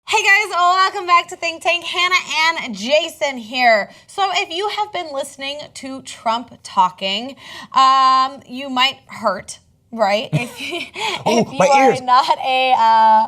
Hey guys, welcome back to Think Tank. Hannah and Jason here. So if you have been listening to Trump talking, you might hurt, right? If you are not a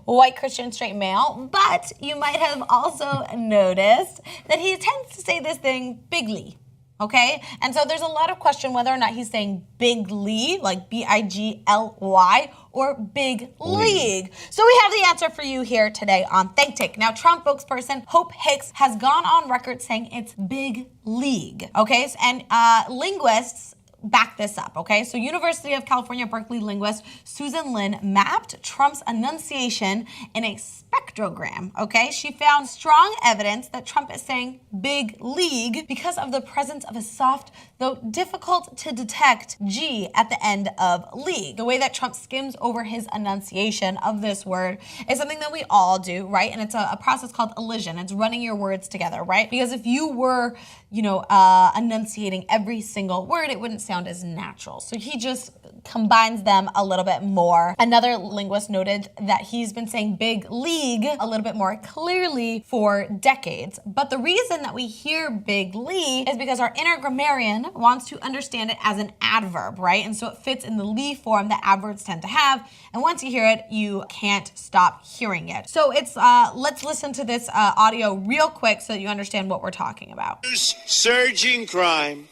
white Christian straight male, but you might have also noticed that he tends to say this thing bigly. Okay, and so there's a lot of question whether or not he's saying bigly, like B-I-G-L-Y, or big league. So we have the answer for you here today on Think Tank. Now, Trump spokesperson Hope Hicks has gone on record saying it's big league. Okay, and linguists back this up, okay? So University of California, Berkeley linguist Susan Lin mapped Trump's enunciation in a spectrogram, okay? She found strong evidence that Trump is saying big league because of the presence of a soft, though difficult to detect G at the end of league. The way that Trump skims over his enunciation of this word is something that we all do, right? And it's a process called elision. It's running your words together, right? Because if you were, enunciating every single word, it wouldn't sound as natural. So he just combines them a little bit more. Another linguist noted that he's been saying big league a little bit more clearly for decades. But the reason that we hear big league is because our inner grammarian wants to understand it as an adverb, right? And so it fits in the lee form that adverbs tend to have. And once you hear it, you can't stop hearing it. So it's let's listen to this audio real quick so that you understand what we're talking about. Surging crime,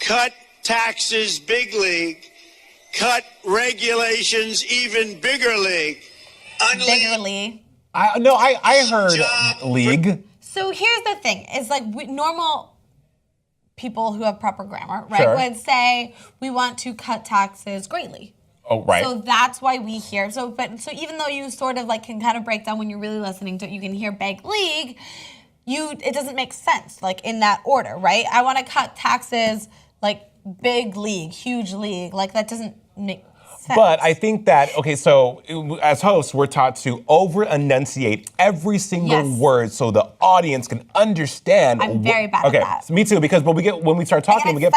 cut taxes big league, cut regulations even bigger league. Bigger league. I heard league. So here's the thing: is like normal people who have proper grammar, right, Sure. would say we want to cut taxes greatly. Oh, right. So that's why we hear. So even though you sort of like can kind of break down when you're really listening to it, you can hear big league. It doesn't make sense like in that order, right? I want to cut taxes like big league, huge league, like that doesn't make sense. But I think that, okay, so as hosts, we're taught to over-enunciate every single word so the audience can understand. I'm very bad at that. So me too, because when we start talking, we get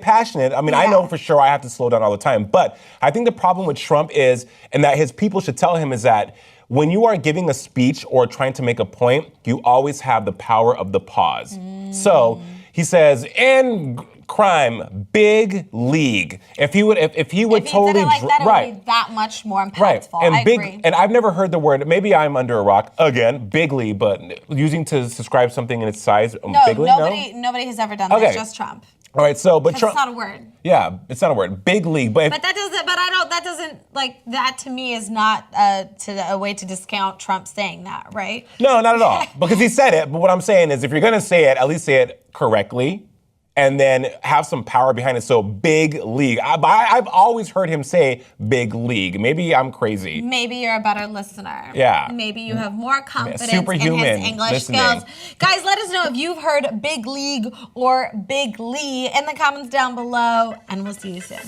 passionate. I mean, I know for sure I have to slow down all the time. But I think the problem with Trump is, and that his people should tell him, is that when you are giving a speech or trying to make a point, you always have the power of the pause. So he says, and crime, big league. If he would totally, said it like that, it would be that much more impactful. Right, and I agree. And I've never heard the word. Maybe I'm under a rock again. Big league, but using to describe something in its size. Nobody has ever done this. Just Trump. All right, so but Trump. It's not a word. Yeah, it's not a word. Big league, but that to me is not a way to discount Trump saying that, right? No, not at all. Because he said it. But what I'm saying is, if you're gonna say it, at least say it correctly. And then have some power behind it. So big league. I've always heard him say big league. Maybe I'm crazy. Maybe you're a better listener. Yeah. Maybe you have more confidence Superhuman in his English skills. Guys, let us know if you've heard big league or big Lee in the comments down below. And we'll see you soon.